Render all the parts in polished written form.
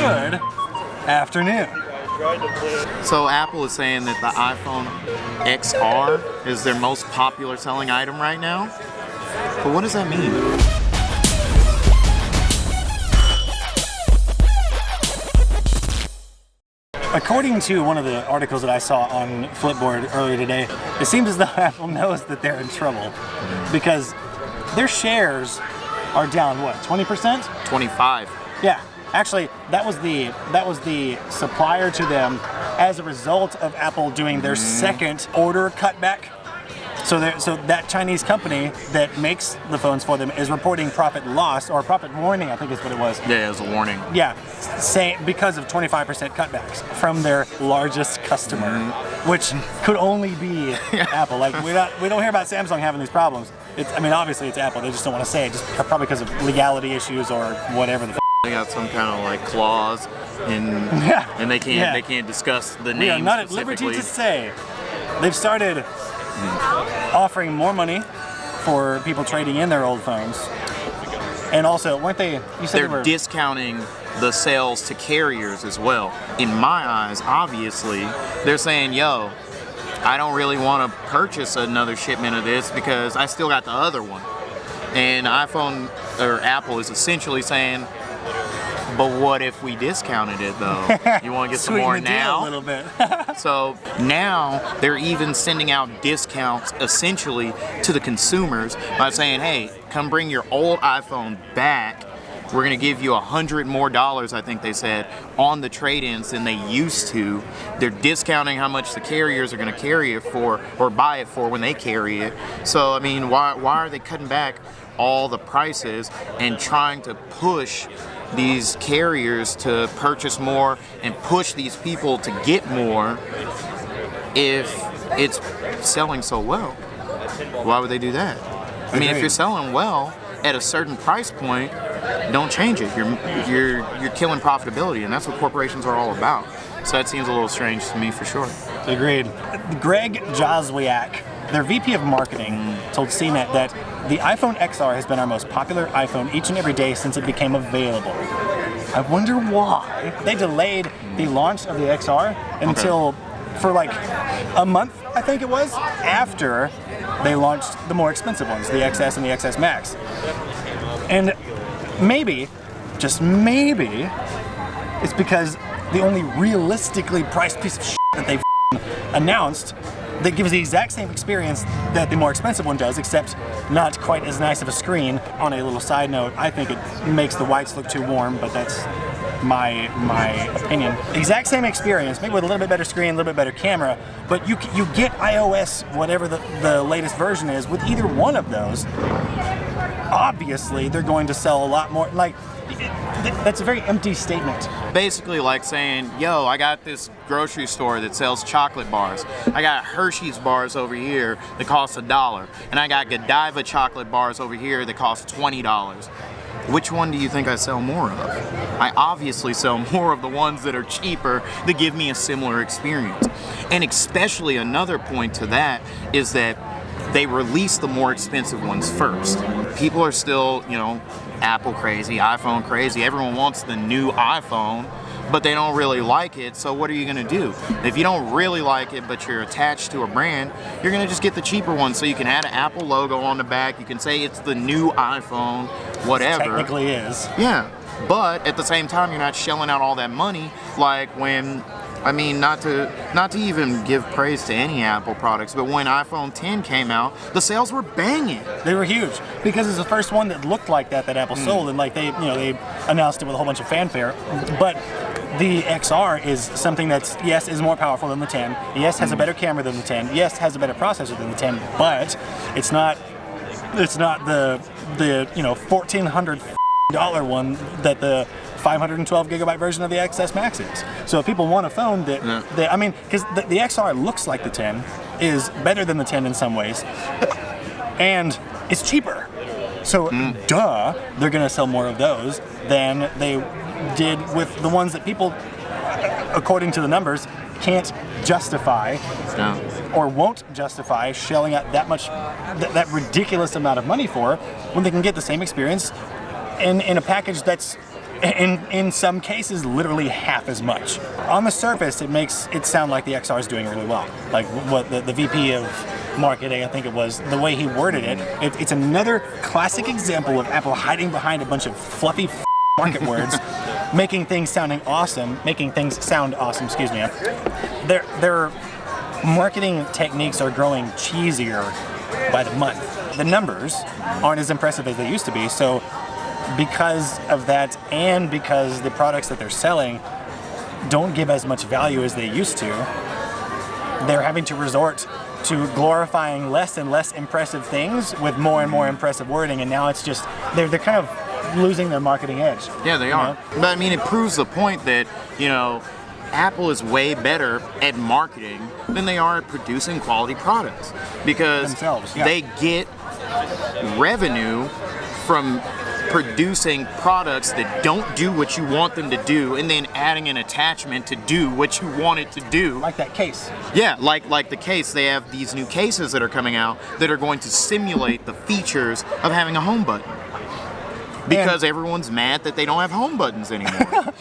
Good afternoon. So Apple is saying that the iPhone XR is their most popular selling item right now. But what does that mean? According to one of the articles that I saw on Flipboard earlier today, it seems as though Apple knows that they're in trouble because their shares are down, what, 20%? 25. Yeah. Actually, that was the supplier to them as a result of Apple doing their second order cutback. So that Chinese company that makes the phones for them is reporting profit loss or profit warning, I think is what it was. Yeah, it was a warning. Yeah, because of 25% cutbacks from their largest customer, which could only be Apple. Like we don't hear about Samsung having these problems. Obviously it's Apple. They just don't want to say it, just probably because of legality issues or whatever the. They got some kind of like clause, and they can't discuss the name. We are not at liberty to say. They've started offering more money for people trading in their old phones, and also weren't they? You said they're discounting the sales to carriers as well. In my eyes, obviously, they're saying, "Yo, I don't really want to purchase another shipment of this because I still got the other one." And iPhone or Apple is essentially saying, but what if we discounted it though? You want to get some more now? A little bit. So now they're even sending out discounts essentially to the consumers by saying, hey, come bring your old iPhone back. We're going to give you $100 more, I think they said, on the trade-ins than they used to. They're discounting how much the carriers are going to carry it for or buy it for when they carry it. So, I mean, why are they cutting back all the prices and trying to push these carriers to purchase more and push these people to get more if it's selling so well? Why would they do that? I mean, if you're selling well at a certain price point, don't change it. You're killing profitability, and that's what corporations are all about. So that seems a little strange to me for sure. Agreed. Greg Joswiak, their VP of marketing, told CNET that the iPhone XR has been our most popular iPhone each and every day since it became available. I wonder why. They delayed the launch of the XR until for like a month, I think it was, after they launched the more expensive ones, the XS and the XS Max. And maybe, just maybe, it's because the only realistically priced piece of shit that they've announced that gives the exact same experience that the more expensive one does, except not quite as nice of a screen. On a little side note, I think it makes the whites look too warm, but that's my opinion. Exact same experience, maybe with a little bit better screen, a little bit better camera, but you get iOS, whatever the latest version is, with either one of those. Obviously, they're going to sell a lot more. Like, that's a very empty statement. Basically like saying, yo, I got this grocery store that sells chocolate bars. I got Hershey's bars over here that cost $1. And I got Godiva chocolate bars over here that cost $20. Which one do you think I sell more of? I obviously sell more of the ones that are cheaper that give me a similar experience. And especially another point to that is that they release the more expensive ones first. People are still, Apple crazy, iPhone crazy. Everyone wants the new iPhone, but they don't really like it. So what are you gonna do? If you don't really like it, but you're attached to a brand, you're gonna just get the cheaper one so you can add an Apple logo on the back. You can say it's the new iPhone, whatever. It technically is. Yeah, but at the same time, you're not shelling out all that money like when, not to even give praise to any Apple products, but when iPhone 10 came out, the sales were banging. They were huge because it's the first one that looked like that Apple sold, and like they announced it with a whole bunch of fanfare. But the XR is something that's, yes, is more powerful than the 10. Yes, has a better camera than the 10. Yes, has a better processor than the 10. But it's not the $1,400 one that the 512 gigabyte version of the XS Max is. So if people want a phone because the XR looks like the 10, is better than the 10 in some ways, and it's cheaper. So duh, they're gonna sell more of those than they did with the ones that people, according to the numbers, can't justify or won't justify shelling out that much, that ridiculous amount of money for when they can get the same experience in a package that's In some cases, literally half as much. On the surface, it makes it sound like the XR is doing really well. Like what the VP of marketing, I think it was, the way he worded it, it's another classic example of Apple hiding behind a bunch of fluffy market words, making things sound awesome. Excuse me. Their marketing techniques are growing cheesier by the month. The numbers aren't as impressive as they used to be, so because of that and because the products that they're selling don't give as much value as they used to, they're having to resort to glorifying less and less impressive things with more and more impressive wording, and now it's just, they're kind of losing their marketing edge. Yeah, they are. But I mean, it proves the point that, Apple is way better at marketing than they are at producing quality products, because they get revenue from producing products that don't do what you want them to do and then adding an attachment to do what you want it to do. Like that case. Yeah, like the case. They have these new cases that are coming out that are going to simulate the features of having a home button. Because everyone's mad that they don't have home buttons anymore.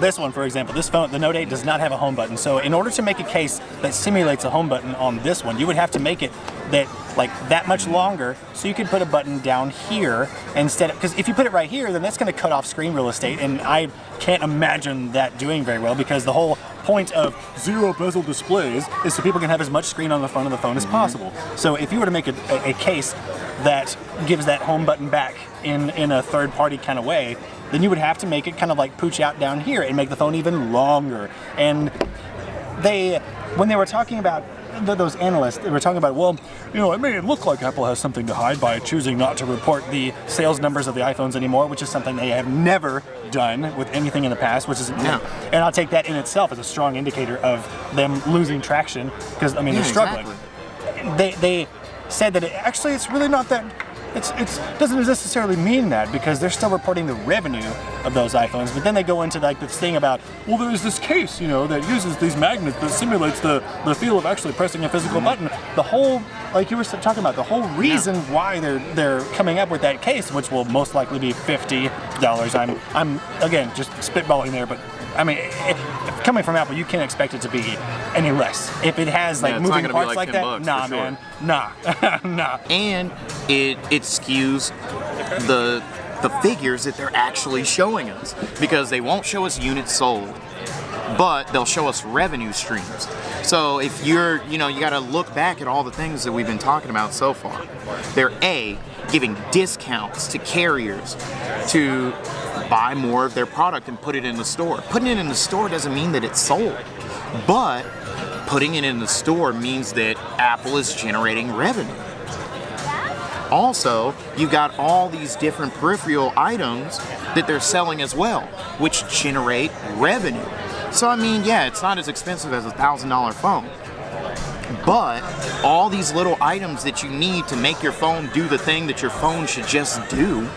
This one, for example, this phone, the Note 8 does not have a home button. So in order to make a case that simulates a home button on this one, you would have to make it that much longer so you could put a button down here instead of, because if you put it right here, then that's going to cut off screen real estate, and I can't imagine that doing very well, because the whole point of zero bezel displays is so people can have as much screen on the front of the phone as possible. So if you were to make a case that gives that home button back in a third-party kind of way, then you would have to make it kind of like pooch out down here and make the phone even longer. And when they were talking about, those analysts, they were talking about, well, it may look like Apple has something to hide by choosing not to report the sales numbers of the iPhones anymore, which is something they have never done with anything in the past, which is, and I'll take that in itself as a strong indicator of them losing traction, because, they're struggling. Exactly. They said that it's really not that, it doesn't necessarily mean that, because they're still reporting the revenue of those iPhones, but then they go into this thing about, well, there's this case, that uses these magnets that simulates the feel of actually pressing a physical button. The whole, like you were talking about, the whole reason why they're coming up with that case, which will most likely be $50. I'm again just spitballing there, but coming from Apple, you can't expect it to be any less. If it has moving parts like that, nah, man, nah. And it skews the figures that they're actually showing us, because they won't show us units sold, but they'll show us revenue streams. So if you got to look back at all the things that we've been talking about so far. They're giving discounts to carriers to buy more of their product and put it in the store. Putting it in the store doesn't mean that it's sold, but putting it in the store means that Apple is generating revenue. Also, you got all these different peripheral items that they're selling as well, which generate revenue. So it's not as expensive as a $1,000 phone, but all these little items that you need to make your phone do the thing that your phone should just do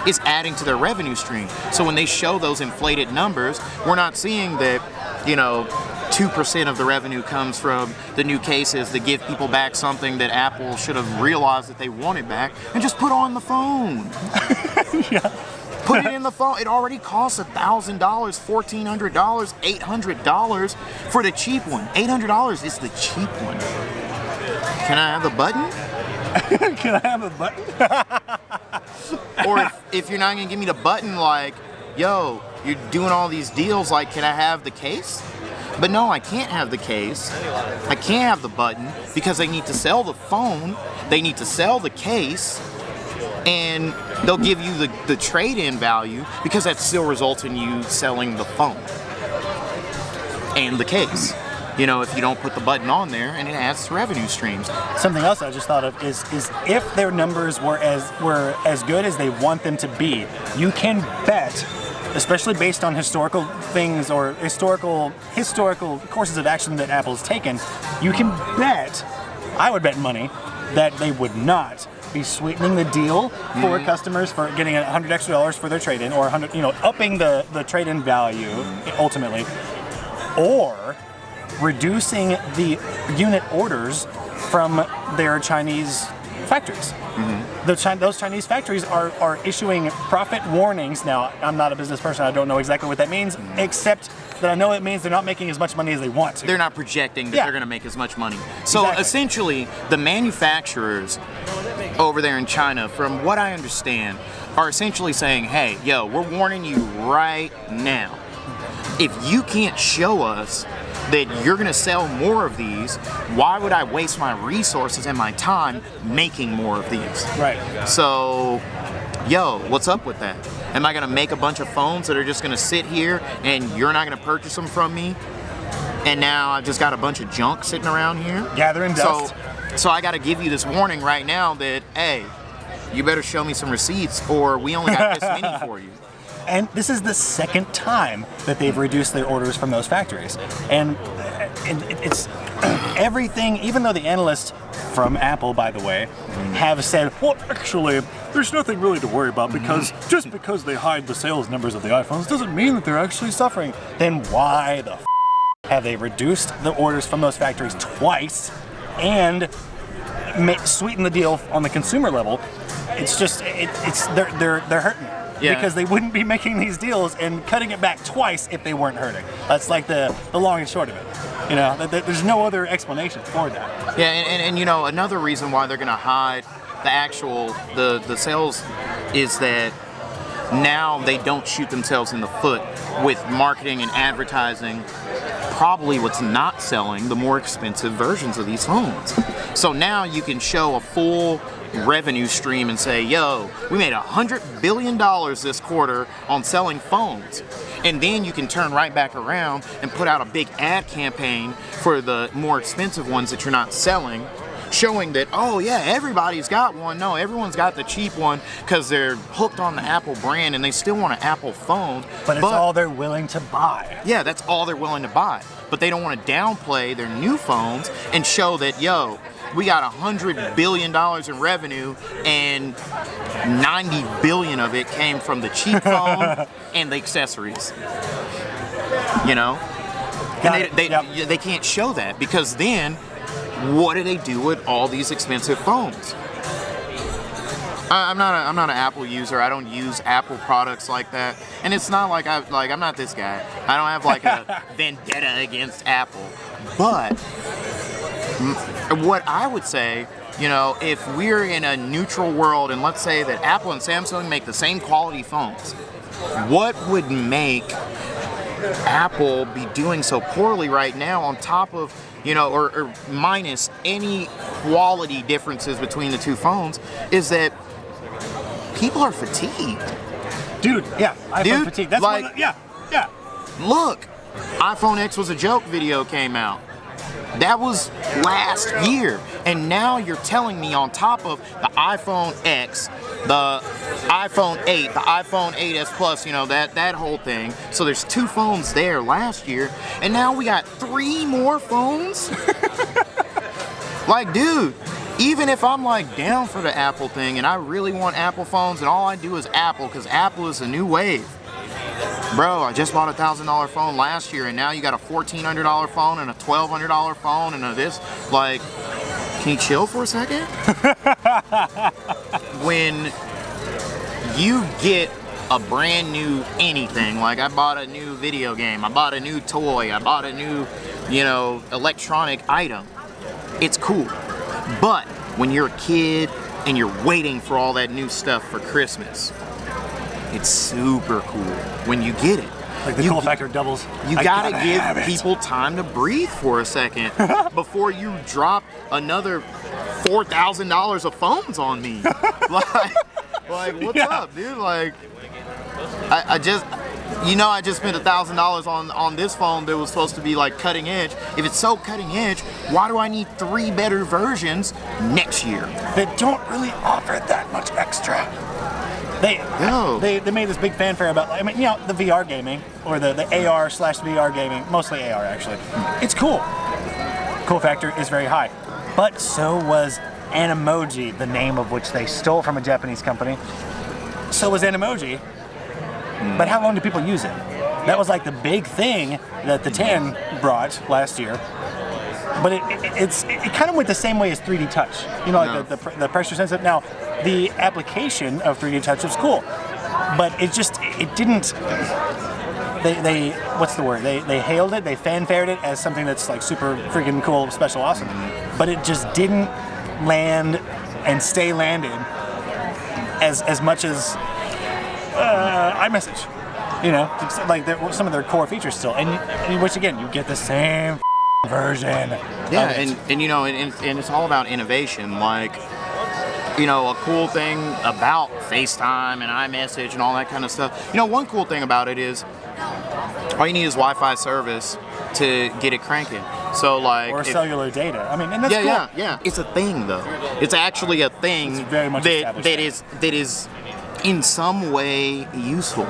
is adding to their revenue stream. So when they show those inflated numbers, we're not seeing that, 2% of the revenue comes from the new cases that give people back something that Apple should have realized that they wanted back and just put on the phone. Put it in the phone. It already costs $1,000, $1,400, $800 for the cheap one. $800 is the cheap one. Can I have the button? Can I have a button? Or if you're not gonna give me the button, yo, you're doing all these deals, can I have the case? But no, I can't have the case. I can't have the button, because they need to sell the phone, they need to sell the case, and they'll give you the trade-in value, because that still results in you selling the phone and the case. If you don't put the button on there, and it adds to revenue streams. Something else I just thought of is if their numbers were as good as they want them to be, you can bet, especially based on historical things or historical courses of action that Apple's taken, you can bet, I would bet money, that they would not be sweetening the deal for customers for getting $100 extra for their trade-in, or upping the trade-in value ultimately, or reducing the unit orders from their Chinese factories. Those Chinese factories are issuing profit warnings. Now, I'm not a business person. I don't know exactly what that means, except that I know it means they're not making as much money as they want to. They're not projecting that they're going to make as much money. So Exactly. essentially, the manufacturers over there in China, from what I understand, are essentially saying, hey, yo, we're warning you right now. If you can't show us that you're going to sell more of these, why would I waste my resources and my time making more of these? Right. So, yo, what's up with that? Am I going to make a bunch of phones that are just going to sit here and you're not going to purchase them from me? And now I've just got a bunch of junk sitting around here? Gathering dust. So I got to give you this warning right now that, hey, you better show me some receipts or we only got this many for you. And this is the second time that they've reduced their orders from those factories. And it's everything, even though the analysts from Apple, by the way, have said, well, actually, there's nothing really to worry about because just because they hide the sales numbers of the iPhones doesn't mean that they're actually suffering. Then why the have they reduced the orders from those factories twice and sweeten the deal on the consumer level? It's just, they're hurting. Yeah. Because they wouldn't be making these deals and cutting it back twice if they weren't hurting. That's like the long and short of it. You know, there's no other explanation for that. Yeah, and you know, another reason why they're going to hide the actual, the sales is that now they don't shoot themselves in the foot with marketing and advertising probably what's not selling the more expensive versions of these phones. So now you can show a full revenue stream and say, yo, we made $100 billion this quarter on selling phones. And then you can turn right back around and put out a big ad campaign for the more expensive ones that you're not selling, showing that, oh yeah, everybody's got one. No, everyone's got the cheap one because they're hooked on the Apple brand and they still want an Apple phone. But it's all they're willing to buy. Yeah, that's all they're willing to buy. But they don't want to downplay their new phones and show that, yo, we got $100 billion in revenue and 90 billion of it came from the cheap phone and the accessories. You know? And they can't show that because then what do they do with all these expensive phones? I'm not an Apple user. I don't use Apple products like that. And it's not like I'm not this guy. I don't have like a vendetta against Apple. But what I would say, you know, if we're in a neutral world and let's say that Apple and Samsung make the same quality phones, what would make Apple be doing so poorly right now on top of, you know, or minus any quality differences between the two phones is that people are fatigued. Dude, yeah, iPhone fatigue. That's like, yeah. Look, iPhone X was a joke video came out. That was last year. And now you're telling me on top of the iPhone X, the iPhone 8, the iPhone 8s Plus, you know, that whole thing. So there's two phones there last year. And now we got 3 more phones? Like, dude, even if I'm like down for the Apple thing and I really want Apple phones and all I do is Apple because Apple is the new wave. Bro, I just bought a $1,000 phone last year and now you got a $1,400 phone and a $1,200 phone and a this. Like, can you chill for a second? When you get a brand new anything, like I bought a new video game, I bought a new toy, I bought a new, you know, electronic item, it's cool. But when you're a kid and you're waiting for all that new stuff for Christmas, it's super cool when you get it. Like the cool factor doubles. You gotta give people time to breathe for a second before you drop another $4,000 of phones on me. like what's up, dude? Like, I just spent $1,000 on this phone that was supposed to be like cutting edge. If it's so cutting edge, why do I need 3 better versions next year? That don't really offer that much extra. They made this big fanfare about, I mean, you know, the VR gaming, or the AR/VR gaming, mostly AR actually. It's cool. Cool factor is very high. But so was Animoji, the name of which they stole from a Japanese company. So was Animoji. But how long do people use it? That was like the big thing that the 10 brought last year. but it kind of went the same way as 3D Touch. You know, like the pressure sensitive. Now, the application of 3D Touch was cool, but it didn't. They what's the word? They hailed it, they fanfared it as something that's like super freaking cool, special, awesome. But it just didn't land and stay landed as much as iMessage. You know, like some of their core features still, and which again, you get the same version. Yeah, and you know, and it's all about innovation. Like, you know, a cool thing about FaceTime and iMessage and all that kind of stuff. You know, one cool thing about it is all you need is Wi-Fi service to get it cranking. So like, or cellular data. I mean, and that's cool. Yeah. It's a thing though. It's actually a thing. It's very much that is in some way useful.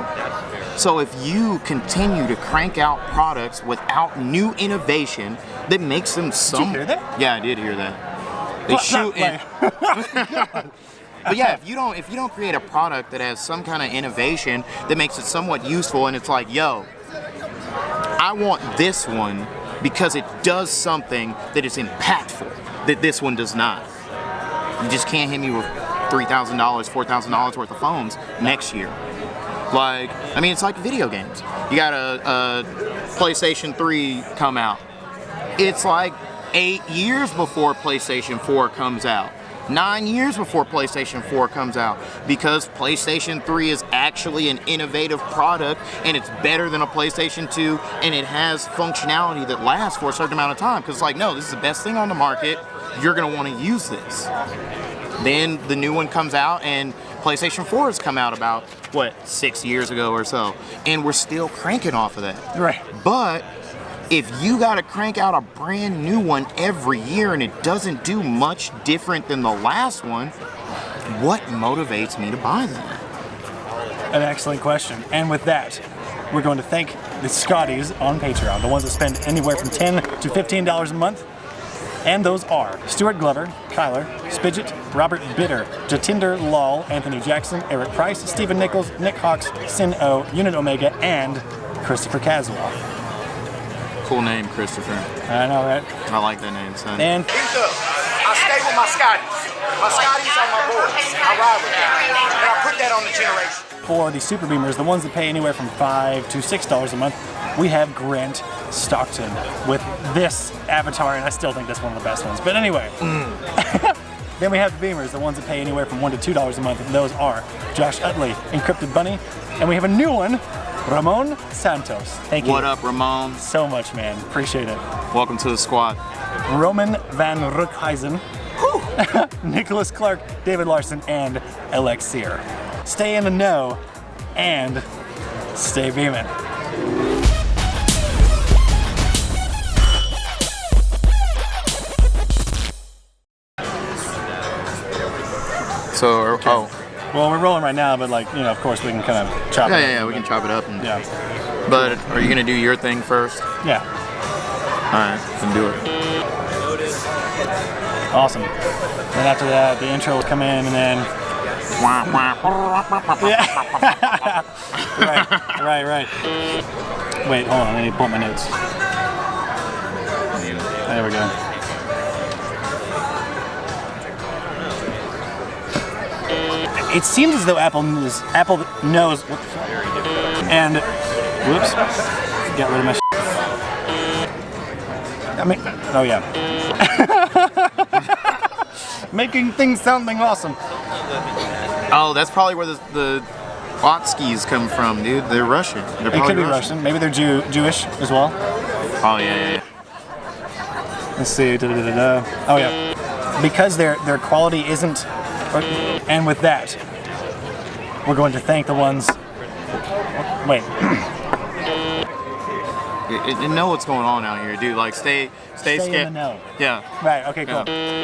So if you continue to crank out products without new innovation that makes them some. Did you hear that? Yeah, I did hear that. They shoot in. But yeah, if you don't create a product that has some kind of innovation that makes it somewhat useful, and it's like, yo, I want this one because it does something that is impactful that this one does not. You just can't hit me with $3,000, $4,000 worth of phones next year. Like, I mean, it's like video games. You got a PlayStation 3 come out. It's like 8 years before PlayStation 4 comes out. 9 years before PlayStation 4 comes out, because PlayStation 3 is actually an innovative product and it's better than a PlayStation 2, and it has functionality that lasts for a certain amount of time, because it's like, no, this is the best thing on the market, you're going to want to use this. Then the new one comes out, and PlayStation 4 has come out about, 6 years ago or so, and we're still cranking off of that. Right. But if you got to crank out a brand new one every year and it doesn't do much different than the last one, what motivates me to buy that? An excellent question. And with that, we're going to thank the Scotties on Patreon, the ones that spend anywhere from $10 to $15 a month. And those are Stuart Glover, Kyler, Spidget, Robert Bitter, Jatinder Lal, Anthony Jackson, Eric Price, Stephen Nichols, Nick Hawks, Sin O, Unit Omega, and Christopher Caswell. Cool name, Christopher. I know, right? I like that name, son. And I stay with my Scotties. My Scotties are my boys. I ride with them. And I put that on the generation. for the Super Beamers, the ones that pay anywhere from $5 to $6 a month, we have Grant Stockton with this avatar, and I still think that's one of the best ones. But anyway. Then we have the Beamers, the ones that pay anywhere from $1 to $2 a month, and those are Josh Utley, Encrypted Bunny, and we have a new one, Ramon Santos. Thank you. What up, Ramon? So much, man. Appreciate it. Welcome to the squad. Roman Van Rookhuizen, Nicholas Clark, David Larson, and Elixir. Stay in the know and stay beaming. So, Okay. oh. Well, we're rolling right now, but like, you know, of course we can kind of chop it up. Yeah, we can chop it up. And, Yeah. But are you going to do your thing first? Yeah. Alright, then do it. Awesome. Then after that, the intro will come in, and then... Yeah. Right. Wait, hold on, I need to pull up my notes. There we go. It seems as though Apple knows what the fuck. And, whoops, got rid of my shit. I mean, oh yeah. Making things sounding awesome. Oh, that's probably where the Otskis come from, dude. They're Russian. They're It probably could be Russian. Maybe they're Jewish as well. Oh, yeah. Let's see. Oh yeah. Because their quality isn't. And with that, we're going to thank the ones. Wait. You know what's going on out here, dude. Like, stay in the know. Yeah. Right. Okay. Cool. Yeah.